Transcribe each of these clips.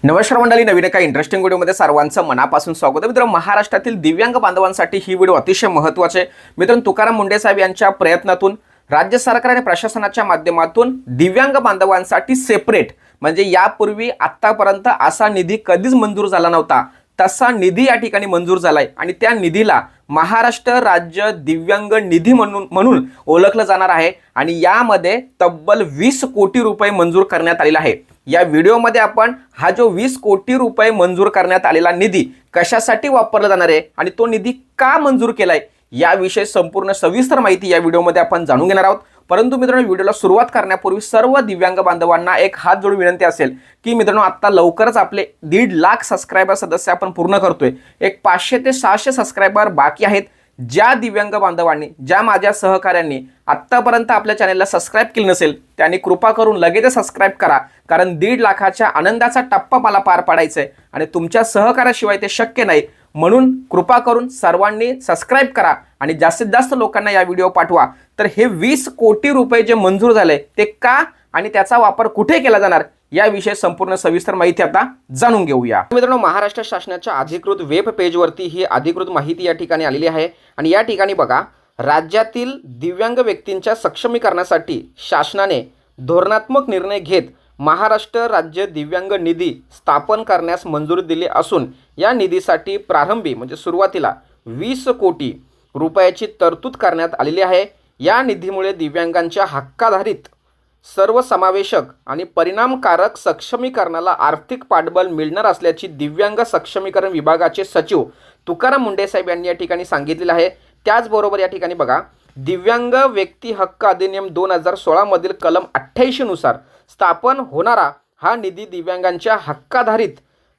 नमस्कार मंडळी, नवीन एका इंटरेस्टिंग व्हिडिओमध्ये सर्वांचं मनापासून स्वागत आहे। मित्रांनो, महाराष्ट्रातील दिव्यांग बांधवांसाठी ही व्हिडिओ अतिशय महत्त्वाची आहे। मित्रांनो, तुकाराम मुंडे साहेब यांच्या प्रयत्नातून राज्य सरकार आणि प्रशासनाच्या माध्यमातून दिव्यांग बांधवांसाठी सेपरेट म्हणजे यापूर्वी आतापर्यंत असा निधी कधीच मंजूर झाला नव्हता, तसा निधी या ठिकाणी मंजूर झालाय आणि त्या निधीला महाराष्ट्र राज्य दिव्यांग निधी म्हणून ओळखलं जाणार आहे आणि यामध्ये तब्बल 20 कोटी रुपये मंजूर करण्यात आलेला आहे। या व्हिडिओमध्ये आपण हा जो 20 कोटी रुपये मंजूर करण्यात आलेला निधी कशासाठी वापरला जाणार आहे आणि तो निधी का मंजूर केलाय याविषयी संपूर्ण सविस्तर माहिती या व्हिडिओमध्ये आपण जाणून घेणार आहोत। परंतु मित्रांनो, व्हिडिओला सुरुवात करण्यापूर्वी सर्व दिव्यांग बांधवांना एक हात जोडून विनंती असेल की मित्रांनो, आता लवकरच आपले 1.5 लाख सबस्क्रायबर सदस्य आपण पूर्ण करतोय। एक 500 ते 600 सबस्क्रायबर बाकी आहेत। ज्या दिव्यांग बांधवांनी, ज्या माझ्या सहकाऱ्यांनी आत्तापर्यंत आपल्या चॅनलला सबस्क्राइब केलं नसेल त्यांनी कृपा करून लगेच सबस्क्राइब करा, कारण 1.5 लाखाच्या आनंदाचा टप्पा मला पार पाडायचा आहे आणि तुमच्या सहकार्याशिवाय ते शक्य नाही। म्हणून कृपा करून सर्वांनी सबस्क्राइब करा आणि जास्तीत जास्त लोकांना या व्हिडिओ पाठवा। तर हे 20 कोटी रुपये जे मंजूर झाले ते का आणि त्याचा वापर कुठे केला जाणार याविषयी संपूर्ण सविस्तर माहिती आता जाणून घेऊया। मित्रांनो, महाराष्ट्र शासनाच्या अधिकृत वेब पेजवरती ही अधिकृत माहिती या ठिकाणी आलेली आहे आणि या ठिकाणी बघा, राज्यातील दिव्यांग व्यक्तींच्या सक्षमीकरणासाठी शासनाने धोरणात्मक निर्णय घेत महाराष्ट्र राज्य दिव्यांग निधी स्थापन करण्यास मंजुरी दिली असून या निधीसाठी प्रारंभी म्हणजे सुरुवातीला 20 कोटी रुपयाची तरतूद करण्यात आलेली आहे। या निधीमुळे दिव्यांगांच्या हक्काधारित सर्वसमावेशक आणि परिणामकारक सक्षमीकरणाला आर्थिक पाठबळ मिळणार असल्याची दिव्यांग सक्षमीकरण विभागाचे सचिव तुकाराम मुंडे साहेब यांनी या ठिकाणी सांगितलेले आहे। त्याचबरोबर या ठिकाणी बघा, दिव्यांग व्यक्ती हक्क अधिनियम 2016 मधील कलम 88 नुसार स्थापन होणारा हा निधी दिव्यांगांच्या हक्काधारित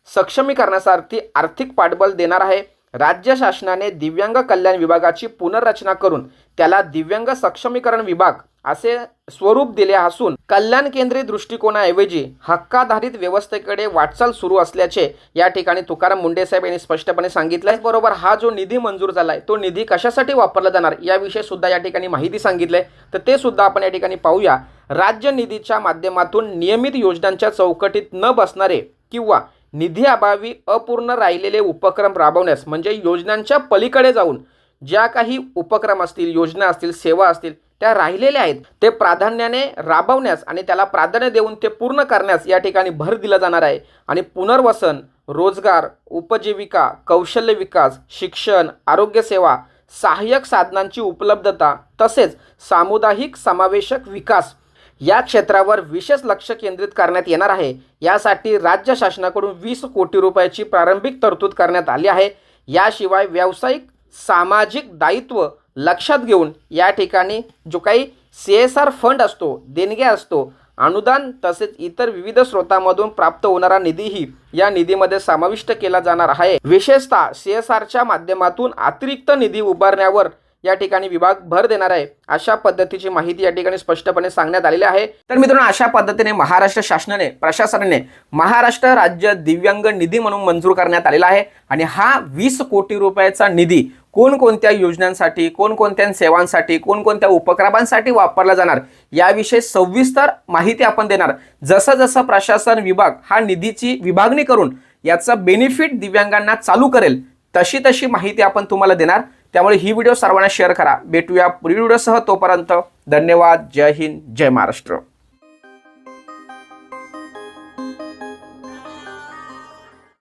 सक्षमीकरणासाठी आर्थिक पाठबळ देणार आहे। राज्य शासनाने दिव्यांग कल्याण विभागाची पुनर्रचना करून त्याला दिव्यांग सक्षमीकरण विभाग असे स्वरूप दिले असून कल्याण केंद्रीय दृष्टिकोनाऐवजी हक्काधारित व्यवस्थेकडे वाटचाल सुरू असल्याचे या ठिकाणी तुकाराम मुंडे साहेब यांनी स्पष्टपणे सांगितले। बरोबर, हा जो निधी मंजूर झालाय तो निधी कशासाठी वापरला जाणार याविषयी सुद्धा या ठिकाणी माहिती सांगितले, तर ते सुद्धा आपण या ठिकाणी पाहूया। राज्य निधीच्या माध्यमातून नियमित योजनांच्या चौकटीत न बसणारे किंवा निधी अभावी अपूर्ण राहिलेले उपक्रम राबवण्यास म्हणजे योजनांच्या पलीकडे जाऊन ज्या काही उपक्रम असतील, योजना असतील, सेवा असतील त्या राहिलेल्या आहेत ते प्राधान्याने राबवण्यास आणि त्याला प्राधान्य देऊन ते पूर्ण करण्यास या ठिकाणी भर दिला जाणार आहे। आणि पुनर्वसन, रोजगार, उपजीविका, कौशल्य विकास, शिक्षण, आरोग्य सेवा, सहाय्यक साधनांची उपलब्धता तसेच सामुदायिक समावेशक विकास या क्षेत्रावर विशेष लक्ष केंद्रित करण्यात येणार आहे। यासाठी राज्य शासनाकडून 20 कोटी रुपयाची प्रारंभिक तरतूद करण्यात आली आहे। याशिवाय व्यावसायिक सामाजिक दायित्व लक्षात घेऊन या ठिकाणी जो काही CSR फंड असतो, देणग्या असतो, अनुदान तसेच इतर विविध स्रोतांमधून प्राप्त होणारा निधीही या निधीमध्ये समाविष्ट केला जाणार आहे। विशेषतः CSRच्या माध्यमातून अतिरिक्त निधी उभारण्यावर या ठिकाणी विभाग भर देणार आहे, अशा पद्धतीची माहिती या ठिकाणी स्पष्टपणे सांगण्यात आलेली आहे। तर मित्रांनो, अशा पद्धतीने महाराष्ट्र शासनाने, प्रशासनाने महाराष्ट्र राज्य दिव्यांग निधी म्हणून मंजूर करण्यात आलेला आहे आणि हा 20 कोटी रुपयाचा निधी कोणकोणत्या योजनांसाठी, कोणकोणत्या सेवांसाठी, कोणकोणत्या उपक्रमांसाठी वापरला जाणार याविषयी सविस्तर माहिती आपण देणार। जसं जसं प्रशासन विभाग हा निधीची विभागणी करून याचा बेनिफिट दिव्यांगांना चालू करेल तशी तशी माहिती आपण तुम्हाला देणार। त्यामुळे ही व्हिडिओ सर्वांना शेअर करा। भेटूया पुढील व्हिडिओसह, तोपर्यंत धन्यवाद। जय हिंद, जय महाराष्ट्र।